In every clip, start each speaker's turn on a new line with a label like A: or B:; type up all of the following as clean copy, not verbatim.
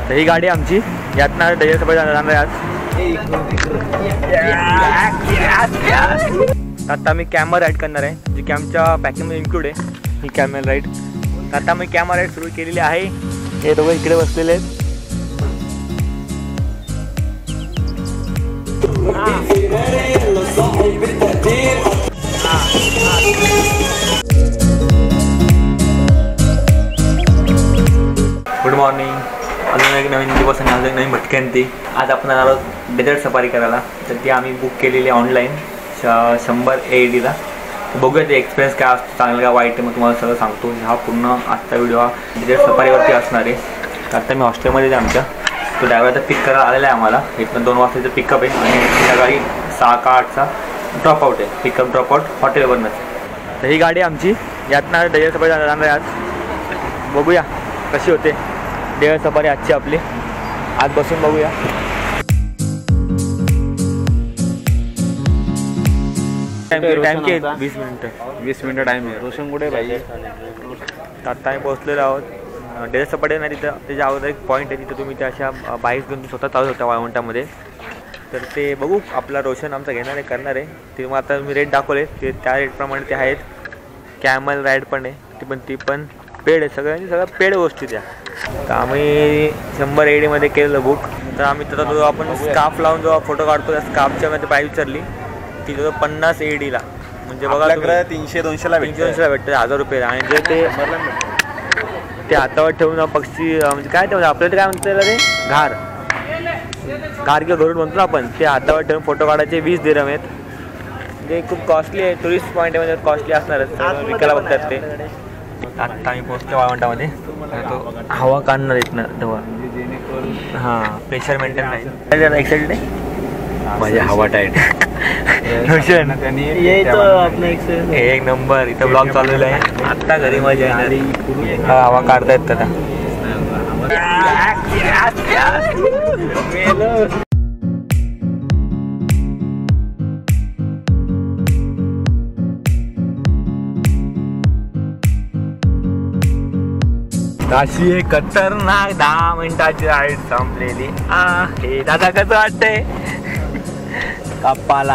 A: तर ही गाडी आमची यातनं डेजर सफारी जाणार आहे आज। आता आम्ही कॅमरा राईड करणार आहे जी की आमच्या पॅकिंगमध्ये इन्क्लूड आहे ही कॅमरा राईड। आता आम्ही कॅमरा राईड सुरू केलेली आहे। हे दोघं इकडे बसलेले आहेत। Good morning. अजून एक नवीन दिवस आणि अजून एक नवीन भटक्यांती। आज आपण आलो डेझर्ट सफारी करायला, तर ती आम्ही बुक केलेली ऑनलाईन 100 AEDला। बघूया ते एक्सपिरियन्स काय असतो, चांगलं का वाईट, मग तुम्हाला सगळं सांगतो। हा पूर्ण आजचा व्हिडिओ हा डेझर्ट सफारीवरती असणार आहे। तर आता मी हॉस्टेलमध्ये आहे आमच्या, तो ड्रायव्हर आता पिक करायला आलेला आहे आम्हाला। इथनं 2 वाजताचं पिकअप आहे आणि संध्याकाळी 6 का 8चा ड्रॉपआउट आहे। पिकअप ड्रॉपआउट हॉटेलवरनंच। तर ही गाडी आमची यातनं डेझर्ट सफारी जाणार आहे आज। बघूया कशी होते डेझर्ट सफारी आजची आपली। आज बसून बघूया। टाइम के 20 मिनिटं टाइम आहे। रोशन कुठे पाहिजे? आता आम्ही पोहोचलेलो आहोत डेझर्ट सफारी नाही तिथं। त्याच्या अगोदर एक पॉईंट आहे तिथं तुम्ही त्या अशा बाईक्स घेऊन स्वतः चालू होता वाळवंटामध्ये। तर ते बघू आपला रोशन आमचा घेणार आहे, करणार आहे ते। मग आता मी रेट दाखवले ते त्या रेटप्रमाणे ते आहेत। कॅमल राईड पण आहे ती पण पेड आहे, सगळं पेड गोष्टी त्या। तर आम्ही 100 AEDमध्ये केलेलं बुक। तर आम्ही तर जो आपण स्कार्फ लावून जो फोटो काढतो त्या स्कार्फच्या मध्ये प्राईस विचारली ती जो 50 AEDला, म्हणजे बघा
B: 300-200ला
A: भेटतं 1000 रुपये। आणि जे ते हातावर ठेवून पक्षी म्हणजे काय ते आपल्याला काय म्हणतं ते घार किंवा घरून म्हणतो आपण, ते हातावर ठेवून फोटो काढायचे 20 दिरहम आहेत। म्हणजे खूप कॉस्टली आहे, टुरिस्ट पॉईंटमध्ये कॉस्टली असणारच, विकायला बघतात ते। आत्ता आम्ही पोहोचतो वाळवंटामध्ये। तो हवा काढणार इथनं तेव्हा हां प्रेशर मेंटेन नाही। एक्साइटेड आहे माझी हवा टाईट। एक नंबर इथं ब्लॉग चाललेला आहे। आत्ता घरी मजा येणार, हवा काढतायत त्याला। अशी एक खतरनाक 10 मिनिटाची राईड संपलेली आहे। दादा कसं वाटतंय? कप्पाला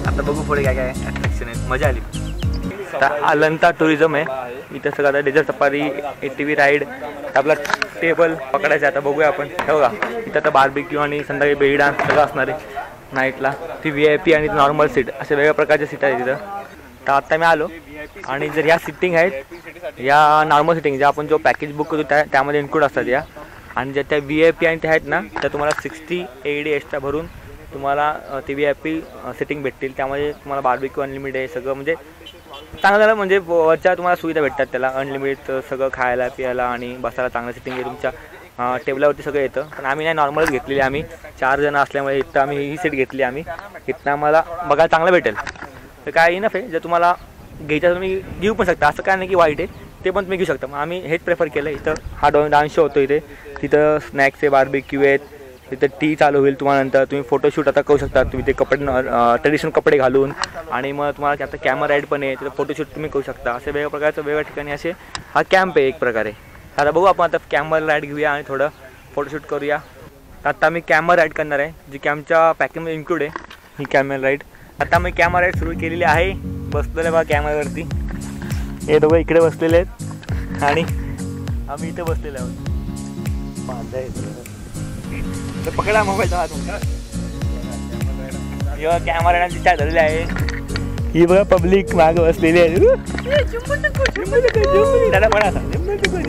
A: आता बघू पुढे काय काय अट्रॅक्शन आहे। मजा आली। अलंता टुरिझम आहे इथं सगळं डेझर्ट सफारी ATV राईड। आपला टेबल पकडायचं आता बघूया आपण। हे बघा इथं आता बार्बिक्यू आणि संध्याकाळी बेली डान्स सगळं असणार आहे नाईटला। ती VIP आणि नॉर्मल सीट असे वेगवेगळ्या प्रकारच्या सीट आहेत तिथं। तर आता मी आलो आणि जर ह्या सिटिंग आहेत या नॉर्मल सिटिंग ज्या आपण जो पॅकेज बुक करतो त्यामध्ये इन्क्लूड असतात या। आणि ज्या त्या VIP आणि त्या आहेत ना त्या तुम्हाला 60 AED एक्स्ट्रा भरून तुम्हाला ते VIP सिटिंग भेटतील। त्यामध्ये तुम्हाला बार्बिक्यू अनलिमिटेड आहे सगळं, म्हणजे चांगलं झालं। म्हणजे वरच्या तुम्हाला सुविधा भेटतात त्याला, अनलिमिटेड सगळं खायला प्यायला आणि बसायला चांगलं सिटिंग आहे तुमच्या टेबलावरती सगळं येतं। पण आम्ही नाही नॉर्मलच घेतलेली, आम्ही 4 जण असल्यामुळे इथं आम्ही ही सीट घेतली आम्ही। इथनं आम्हाला बघायला चांगलं भेटेल। तर काय इनफ आहे, जर तुम्हाला घ्यायचं तुम्ही घेऊ पण शकता, असं काय नाही की वाईट आहे, ते पण तुम्ही घेऊ शकता। मग आम्ही हेच प्रेफर केलं। इथं हा डान्स शो होतो इथे, तिथं स्नॅक्स आहे, बार्बिक्यू आहेत, तिथं टी चालू होईल तुम्हाला। नंतर तुम्ही फोटोशूट आता करू शकता तुम्ही ते कपडे ट्रेडिशनल कपडे घालून। आणि मग तुम्हाला आता कॅमेरा राईड पण आहे, तिथं फोटोशूट तुम्ही करू शकता। असे वेगवेगळ्या प्रकारचं वेगवेगळ्या ठिकाणी असे हा कॅम्प आहे एक प्रकारे। आता बघू आपण आता कॅमेरा राईड घेऊया आणि थोडं फोटोशूट करूया। आता आम्ही कॅमेरा राईड करणार आहे जी की आमच्या पॅकिंगमध्ये इन्क्लूड आहे ही कॅमेरा राईड। आता आम्ही कॅमेरा राईड सुरू केलेली आहे। बसलेले बघा कॅमेऱ्यावरती, हे दोघं इकडे बसलेले आहेत आणि आम्ही इथे बसलेले आहोत। पकडा मोबाईल कॅमेरा दिशा धरले आहे। ही बघा पब्लिक माग बसलेली आहे।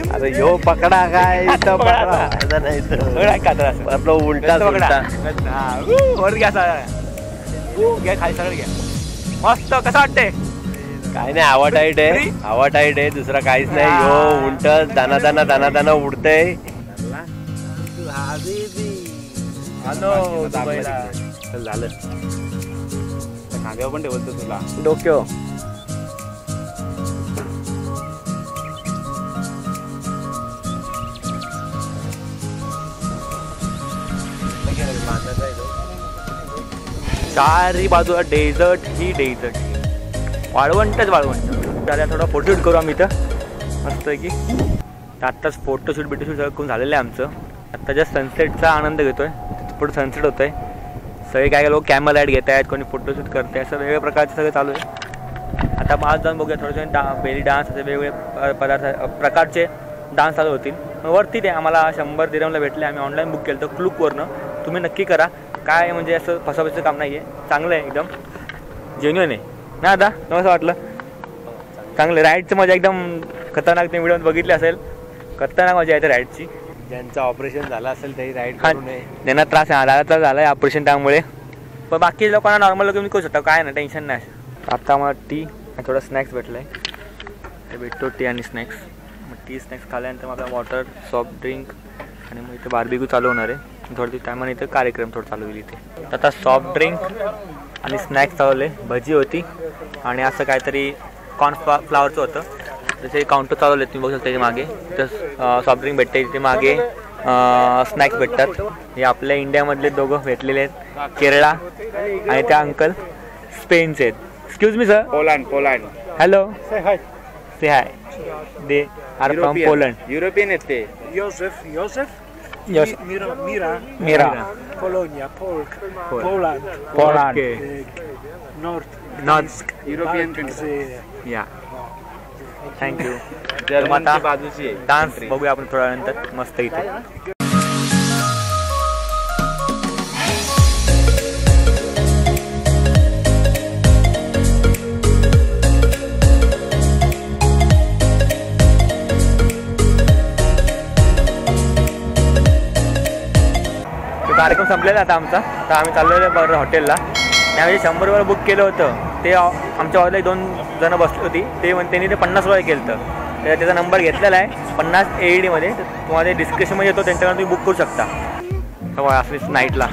B: आता यो पकडा काय आपलं उलटा
A: वर घ्या खाली सगळं घ्या। मस्त कसं वाटतंय?
B: काय नाही, हवा टाईट आहे, हवा टाईट आहे, दुसरा काहीच नाही। यो उलट दाना उडतंय। झालं खांद्यावर पण ठेवतो तुला
A: डोक्यो। चारी बाजूला डेझर्ट ही डेझर्ट, वाळवंटच वाळवंट। त्याला थोडा फोटोशूट करू आम्ही इथं मस्त की। तर आत्ताच फोटोशूट बिटोशूट सगळं करून झालेलं आहे आमचं. आत्ता जस्ट सनसेटचा आनंद घेतो आहे. पुढे सनसेट होतं आहे. सगळे काय लोक कॅमेरा लाईट घेत आहेत, कोणी फोटोशूट करते, असं वेगवेगळ्या प्रकारचं सगळं चालू आहे. आता आज जाऊन बघूया थोडेसे बेली डान्स असे वेगवेगळे प्रकारचे डान्स चालू होतील. वरती ते आम्हाला 100 दिरहमला भेटले. आम्ही ऑनलाईन बुक केलं तर क्लूकवरनं. तुम्ही नक्की करा. काय म्हणजे असं फसवायचं काम नाही आहे. चांगलं आहे, एकदम जेन्युइन आहे ना दादा. कसं वाटलं? चांगलं. राईडचं मजा एकदम खतरनाक. ते व्हिडिओ बघितले असेल. खतरनाक मजा येते राईडची.
B: ज्यांचं ऑपरेशन झालं असेल तरी राईड करू नये.
A: त्यांना त्रास आहे. दादाचा झाला आहे ऑपरेशन, त्यामुळे. पण बाकी लोकांना नॉर्मल लोक तुम्ही करू शकता, काय ना टेन्शन नाही. आता मला टी आणि थोडं स्नॅक्स भेटलं आहे. भेटतो टी आणि स्नॅक्स. मग टी स्नॅक्स खाल्यानंतर मग आपला वॉटर, सॉफ्ट ड्रिंक आणि मग इथे बार्बिक्यू चालू होणार आहे. थोडं टायमाने इथं कार्यक्रम थोडं चालू होईल इथे. आता सॉफ्ट ड्रिंक आणि स्नॅक्स चालवले. भजी होती आणि असं काहीतरी कॉर्नफ्लावरचं होतं. जसे काउंटर चालवले तुम्ही बघू शकता. त्याच्या मागे तर सॉफ्ट ड्रिंक भेटते, तिथे मागे स्नॅक्स भेटतात. हे आपल्या इंडियामधले दोघं भेटलेले आहेत, केरळा आणि त्या अंकल स्पेनचे आहेत. Excuse me sir.
B: Poland.
A: Hello, say high. They are from Poland.
B: European आहेत ते.
C: Joseph,
A: Yes.
C: Mira, Polonia, Poland,
A: north
C: European
A: या. थँक्यू.
B: जर्मनची बाजूची आहे.
A: डान्स बघूया आपण थोड्या नंतर मस्त इथे. कार्यक्रम संपलेला आता आमचा. तर आम्ही चाललेलो बरं हॉटेलला. त्यावेळी 100 रुपये बुक केलं होतं. ते आमच्या हॉटेलला 2 जणं बसली होती. त्यांनी ते 50 रुपये केलं होतं. त्याचा नंबर घेतलेला आहे 50 AEDमध्ये. तर तुम्हाला डिस्क्रिप्शनमध्ये येतो, त्यांच्याकडून तुम्ही बुक करू शकता. असं नाईटला.